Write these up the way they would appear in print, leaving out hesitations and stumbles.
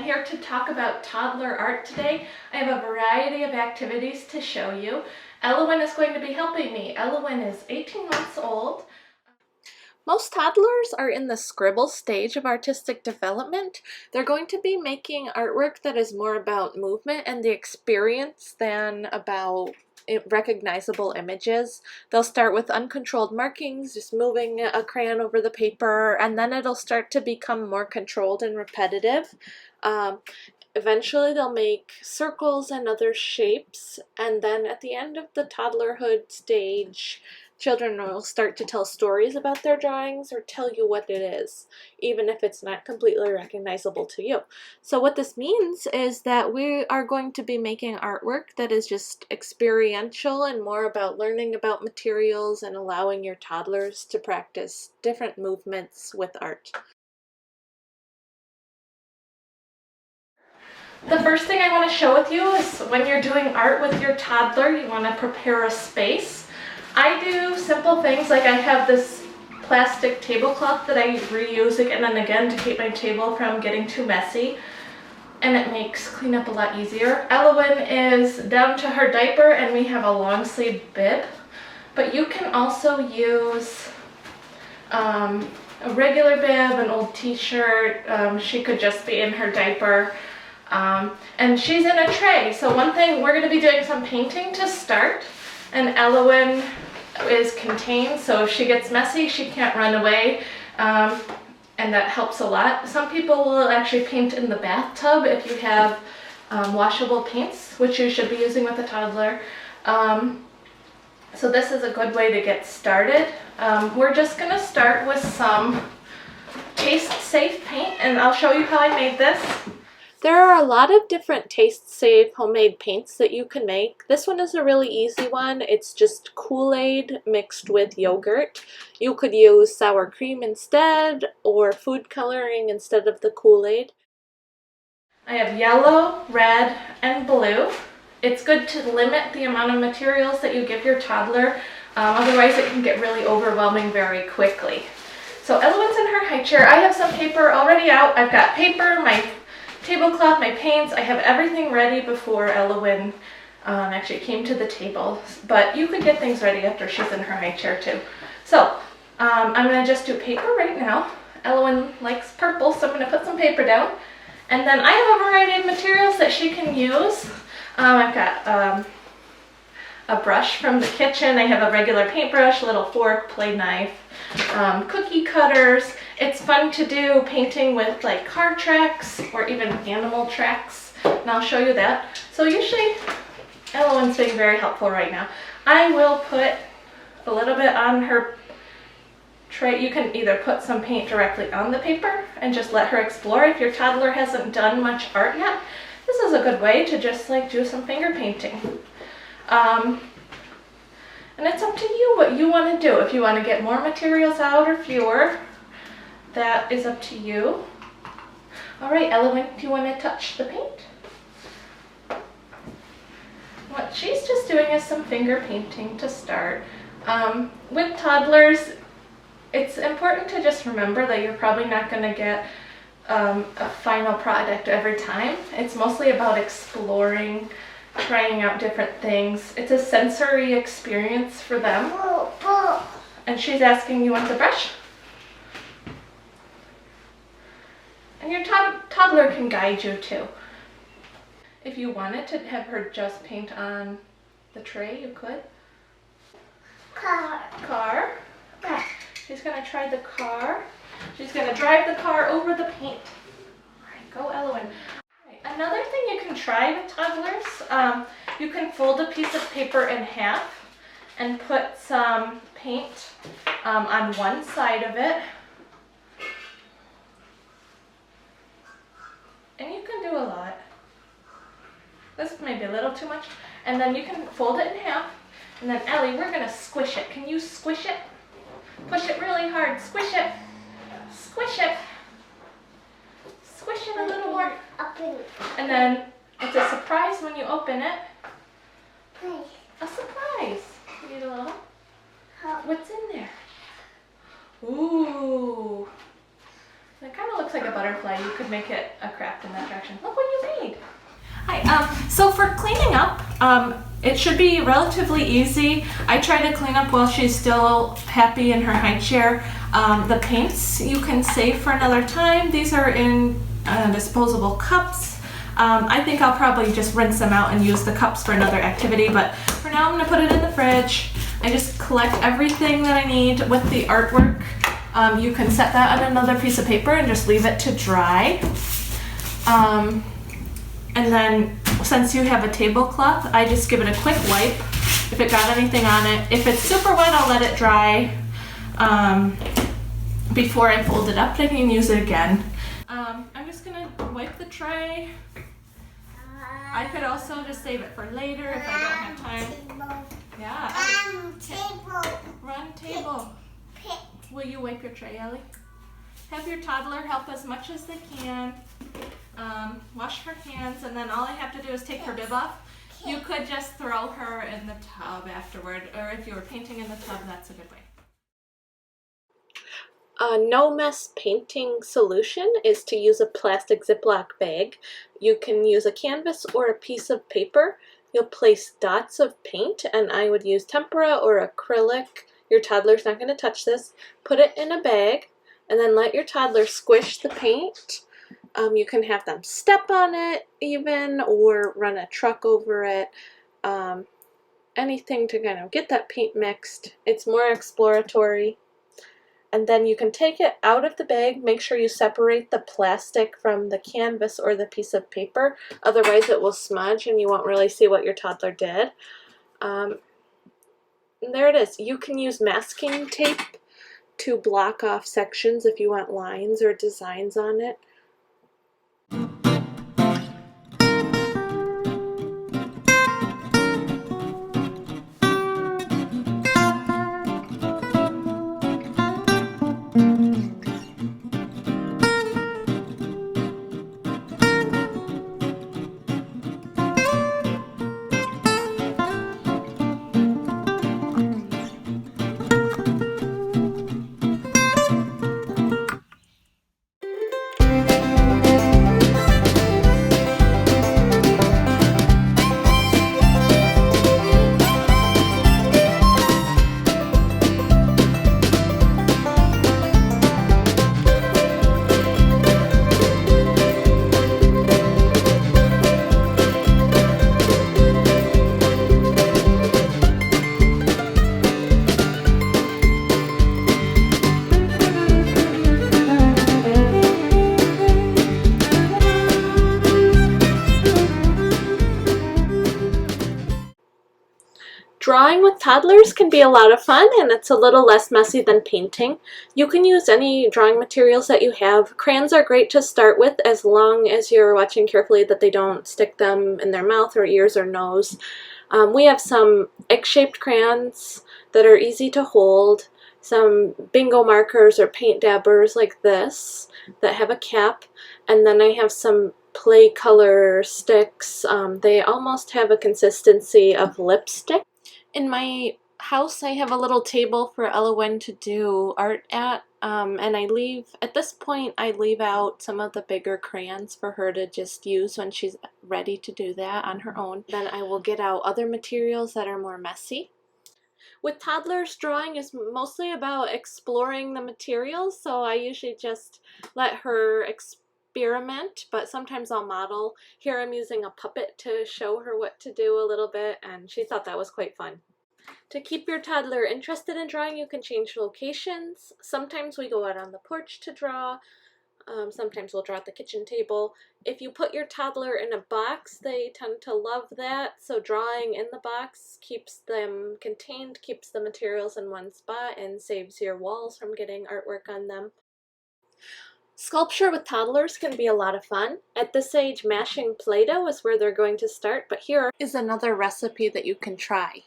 here to talk about toddler art today. I have a variety of activities to show you. Elowyn is going to be helping me. Elowyn is 18 months old. Most toddlers are in the scribble stage of artistic development. They're going to be making artwork that is more about movement and the experience than about recognizable images. They'll start with uncontrolled markings, just moving a crayon over the paper, and then it'll start to become more controlled and repetitive. Eventually they'll make circles and other shapes, and then at the end of the toddlerhood stage, children will start to tell stories about their drawings or tell you what it is, even if it's not completely recognizable to you. So what this means is that we are going to be making artwork that is just experiential and more about learning about materials and allowing your toddlers to practice different movements with art. The first thing I want to show with you is when you're doing art with your toddler, you want to prepare a space. I do simple things like I have this plastic tablecloth that I reuse again and again to keep my table from getting too messy, and it makes cleanup a lot easier. Elowyn is down to her diaper and we have a long sleeve bib, but you can also use a regular bib, an old t-shirt. She could just be in her diaper. And she's in a tray. So one thing, we're going to be doing some painting to start, and Elowyn is contained, so if she gets messy, she can't run away, and that helps a lot. Some people will actually paint in the bathtub if you have washable paints, which you should be using with a toddler. So this is a good way to get started. We're just going to start with some taste-safe paint, and I'll show you how I made this. There are a lot of different taste-safe homemade paints that you can make. This one is a really easy one. It's just Kool-Aid mixed with yogurt. You could use sour cream instead or food coloring instead of the Kool-Aid. I have yellow, red, and blue. It's good to limit the amount of materials that you give your toddler, otherwise it can get really overwhelming very quickly. So Elowyn's in her high chair. I have some paper already out. I've got paper, my tablecloth, my paints. I have everything ready before Elowyn actually came to the table, but you could get things ready after she's in her high chair too. So I'm going to just do paper right now. Elowyn likes purple, so I'm going to put some paper down, and then I have a variety of materials that she can use. I've got a brush from the kitchen. I have a regular paintbrush, a little fork, play knife, cookie cutters. It's fun to do painting with like car tracks or even animal tracks, and I'll show you that. So usually Elowyn's being very helpful right now. I will put a little bit on her tray. You can either put some paint directly on the paper and just let her explore. If your toddler hasn't done much art yet, this is a good way to just like do some finger painting. And it's up to you what you want to do. If you want to get more materials out or fewer, that is up to you. All right, Elowyn, do you want to touch the paint? What she's just doing is some finger painting to start. With toddlers, it's important to just remember that you're probably not going to get a final product every time. It's mostly about exploring, trying out different things. It's a sensory experience for them. And she's asking, you want the brush? And your toddler can guide you too. If you wanted to have her just paint on the tray, you could. Car. Okay. She's going to try the car. She's going to drive the car over the paint. All right, go Elowyn. Another thing you can try with toddlers, you can fold a piece of paper in half and put some paint on one side of it. And you can do a lot. This may be a little too much. And then you can fold it in half. And then Ellie, we're going to squish it. Can you squish it? Push it really hard. Squish it. Squish it. Squish it a little more. And then it's a surprise when you open it. A surprise. You need a little. What's in there? Ooh. It kind of looks like a butterfly. butterfly. You could make it a craft in that direction. Look what you made. Hi, so for cleaning up, it should be relatively easy. I try to clean up while she's still happy in her high chair. The paints you can save for another time. These are in disposable cups. I think I'll probably just rinse them out and use the cups for another activity, but for now I'm going to put it in the fridge. I just collect everything that I need with the artwork. You can set that on another piece of paper and just leave it to dry. And then since you have a tablecloth, I just give it a quick wipe if it got anything on it. If it's super wet, I'll let it dry before I fold it up. I can use it again. I'm just gonna wipe the tray. I could also just save it for later if I don't have time. Yeah. Run table. Will you wipe your tray, Ellie? Have your toddler help as much as they can. Wash her hands, and then all I have to do is take her bib off. You could just throw her in the tub afterward, or if you were painting in the tub, that's a good way. A no-mess painting solution is to use a plastic Ziploc bag. You can use a canvas or a piece of paper. You'll place dots of paint, and I would use tempera or acrylic. Your toddler's not going to touch this. Put it in a bag, and then let your toddler squish the paint. You can have them step on it even, or run a truck over it. Anything to kind of get that paint mixed. It's more exploratory. And then you can take it out of the bag. Make sure you separate the plastic from the canvas or the piece of paper. Otherwise it will smudge and you won't really see what your toddler did. And there it is. You can use masking tape to block off sections if you want lines or designs on it. Drawing with toddlers can be a lot of fun, and it's a little less messy than painting. You can use any drawing materials that you have. Crayons are great to start with as long as you're watching carefully that they don't stick them in their mouth or ears or nose. We have some egg-shaped crayons that are easy to hold, some bingo markers or paint dabbers like this that have a cap, and then I have some play color sticks. They almost have a consistency of lipstick. In my house, I have a little table for Elowen to do art at, and at this point, I leave out some of the bigger crayons for her to just use when she's ready to do that on her own. Then I will get out other materials that are more messy. With toddlers, drawing is mostly about exploring the materials, so I usually just let her experiment, but sometimes I'll model. Here I'm using a puppet to show her what to do a little bit, and she thought that was quite fun. To keep your toddler interested in drawing, you can change locations. Sometimes we go out on the porch to draw. Sometimes we'll draw at the kitchen table. If you put your toddler in a box, they tend to love that, so drawing in the box keeps them contained, keeps the materials in one spot, and saves your walls from getting artwork on them. Sculpture with toddlers can be a lot of fun. At this age, mashing Play-Doh is where they're going to start, but here is another recipe that you can try.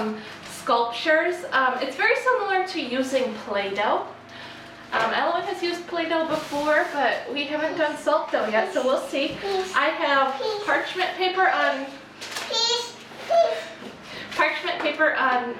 some sculptures. It's very similar to using Play-Doh. Ellen has used Play-Doh before, but we haven't done salt dough yet, so we'll see. I have parchment paper on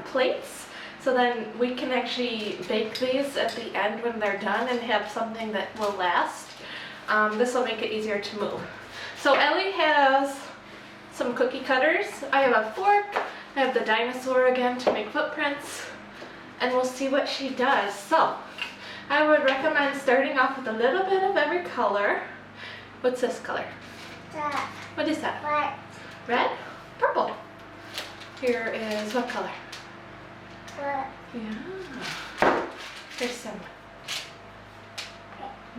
plates, so then we can actually bake these at the end when they're done and have something that will last. This will make it easier to move. So Ellie has some cookie cutters. I have a fork. I have the dinosaur again to make footprints, and we'll see what she does. So I would recommend starting off with a little bit of every color. What's this color? That. What is that? Red. Red? Purple. Here is what color? Red. Yeah. Here's some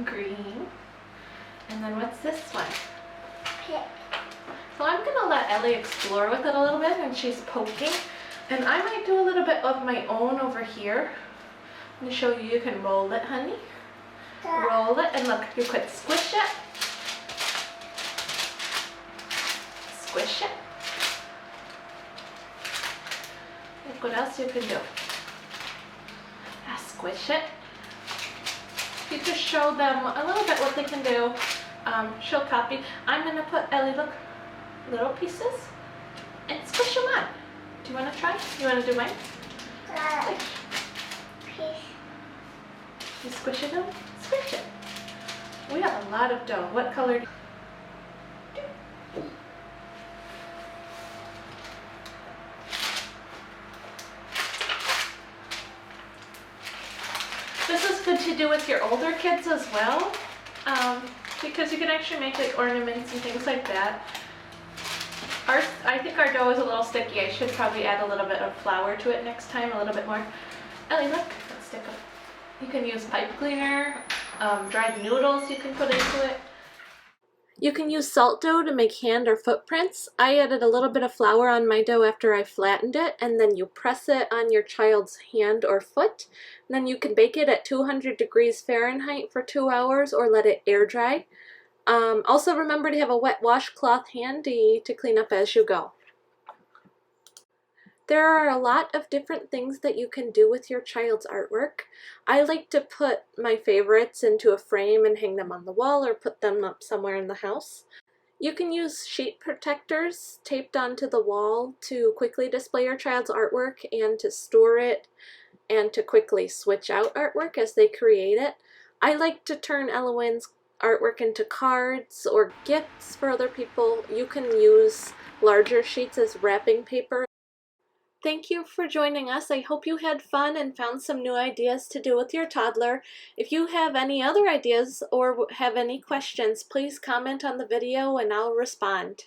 green. And then what's this one? Pink. So I'm going to let Ellie explore with it a little bit, and she's poking. And I might do a little bit of my own over here. Let me show you. You can roll it, honey. That. Roll it, and look, you could squish it. Squish it. Look what else you can do. Squish it. You just show them a little bit what they can do. She'll copy. I'm going to put, Ellie, look, little pieces, and squish them on. Do you want to try? You want to do mine? That. Piece. You squish it up? Squish it. We have a lot of dough. What color do you... This is good to do with your older kids as well, because you can actually make like ornaments and things like that. I think our dough is a little sticky. I should probably add a little bit of flour to it next time, a little bit more. Ellie, look, let's stick up. You can use pipe cleaner, dried noodles you can put into it. You can use salt dough to make hand or footprints. I added a little bit of flour on my dough after I flattened it, and then you press it on your child's hand or foot. And then you can bake it at 200 degrees Fahrenheit for 2 hours or let it air dry. Also remember to have a wet washcloth handy to clean up as you go. There are a lot of different things that you can do with your child's artwork. I like to put my favorites into a frame and hang them on the wall or put them up somewhere in the house. You can use sheet protectors taped onto the wall to quickly display your child's artwork and to store it and to quickly switch out artwork as they create it. I like to turn Eloine's artwork into cards or gifts for other people. You can use larger sheets as wrapping paper. Thank you for joining us. I hope you had fun and found some new ideas to do with your toddler. If you have any other ideas or have any questions, please comment on the video and I'll respond.